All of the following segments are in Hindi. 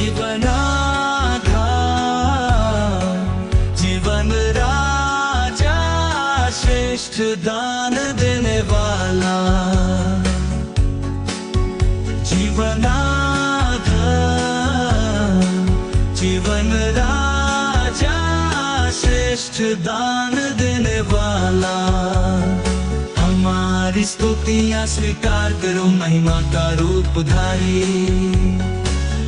जीवन आधार, जीवन राजा, श्रेष्ठ दान देने वाला। जीवन आधार, जीवन राजा, श्रेष्ठ दान देने वाला। हमारी स्तुतियाँ स्वीकार करो, महिमा का रूपधारी।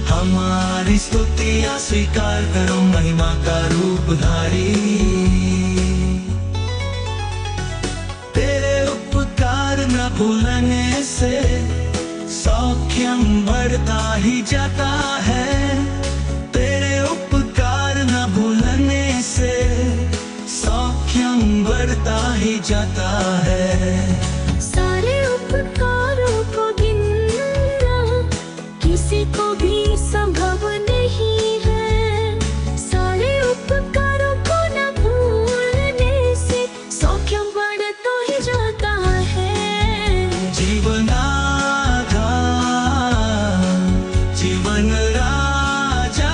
हमारी स्तुतियाँ स्वीकार करो, महिमा का रूपधारी। तेरे उपकार न भूलने से सौख्यम बढ़ता ही जाता है। तेरे उपकार न भूलने से सौख्यम बढ़ता ही जाता है। सारे उपकारों को गिनना किसी को भी संभव नहीं है। सारे उपकारों को न भूलने से सौख्यम बढ़ता ही जाता है। जीवन आधार, जीवन राजा,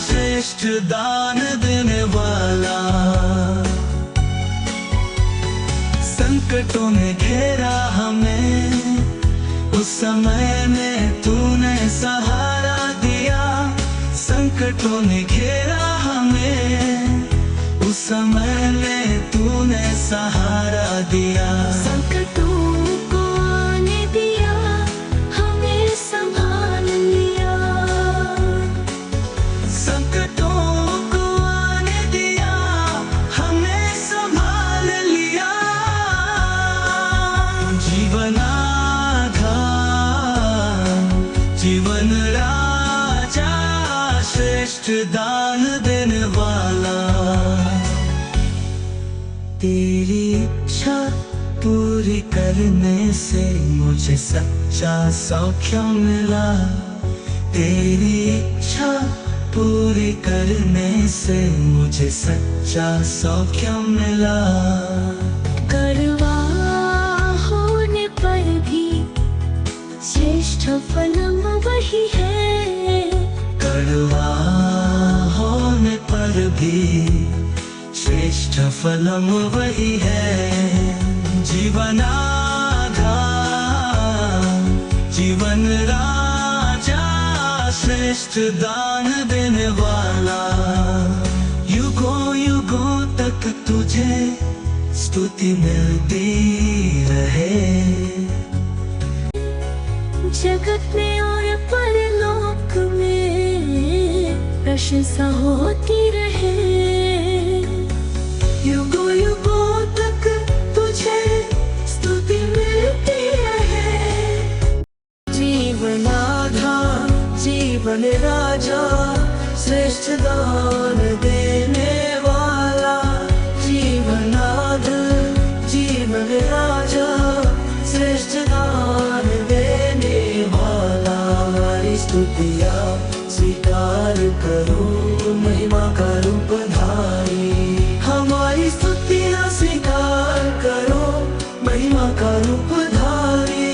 श्रेष्ठ दान देने वाला। संकटों ने घेरा हमें, उस समय में तूने सहारा दिया। संकटों ने घेरा हमें, उस समय में तूने सहारा दिया। संकटों को आने दिया, हमें संभाल लिया। संकटों को आने दिया, हमें संभाल लिया। जीवन आधार, जीवन राजा, श्रेष्ठ दान देने वाला। तेरी इच्छा पूरी करने से मुझे सच्चा सौख्य मिला। तेरी इच्छा पूरी करने से मुझे सच्चा सौख्य मिला। कड़वा होने पर भी श्रेष्ठ फलम वही है। कड़वा होने पर भी श्रेष्ठ फलम वही है। जीवन आधार, जीवन राजा, श्रेष्ठ दान देने वाला। युगों युगों तक तुझे स्तुति मिलती रहे। जगत में और परलोक में प्रशंसा होती रहे। युगों युगों तक तुझे स्तुति मिलती रहे। जीवन आधार, जीवन राजा, श्रेष्ठ दान देने वाला। जीवन आधार, जीवन राजा, श्रेष्ठ दान देने वाला। हमारी स्तुतियाँ स्वीकार करो, महिमा का रूपधारी। हमारी स्तुतियाँ स्वीकार करो, महिमा का रूपधारी।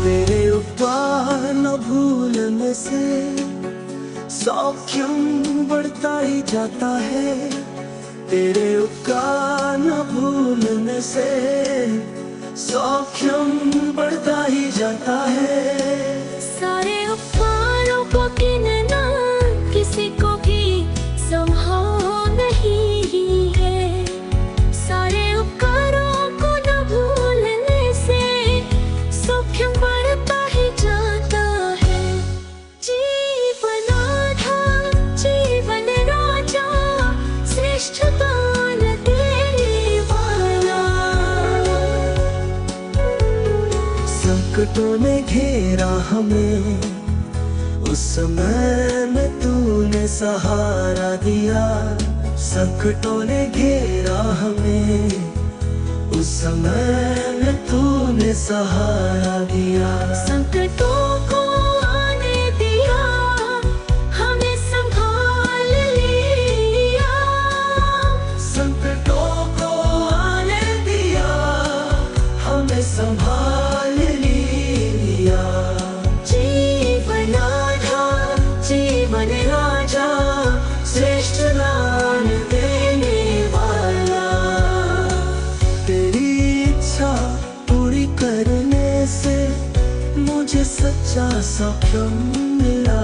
तेरे उपकार न भूलने से सौख्यम बढ़ता ही जाता है। तेरे उपकार न भूलने से सौख्यम बढ़ता ही जाता है। सारे उपकारों को गिनना किसी को भी संभव नहीं है। सारे उपकारों को न भूलने से सौख्यम बढ़ता ही जाता है। जीवन आधार, जीवन राजा, श्रेष्ठ दान देने वाला। संकटों ने घेरा हमें, उस समय में तूने सहारा दिया। संकटों ने घेरा हमें, उस समय में तूने सहारा दिया। संकटों को आने दिया, हमें संभाल लिया। संकटों को आने दिया, हमें संभाल लिया। सच्चा सौख्य मिला।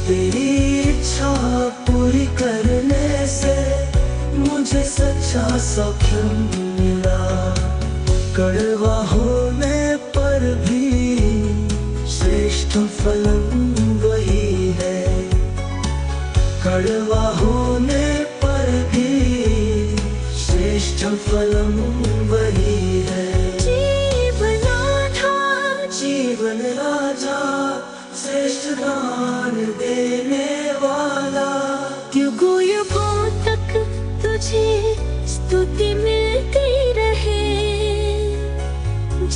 तेरी इच्छा पूरी करने से मुझे सच्चा सौख्य मिला। कड़वा होने पर भी श्रेष्ठ फल वही है। कड़वा होने पर भी श्रेष्ठ फल वही है। जीवन राजा श्रेष्ठ दान देने वाला। युगों युगों तक तुझे स्तुति मिलती रहे,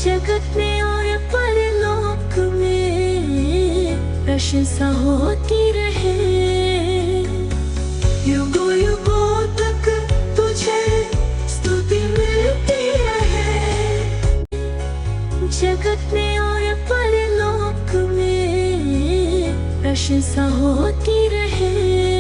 जगत में और परलोक में प्रशंसा होती रहे। युगों युगों तक तुझे स्तुति मिलती रहे, जगत में और परलोक में प्रशंसा होती रहे।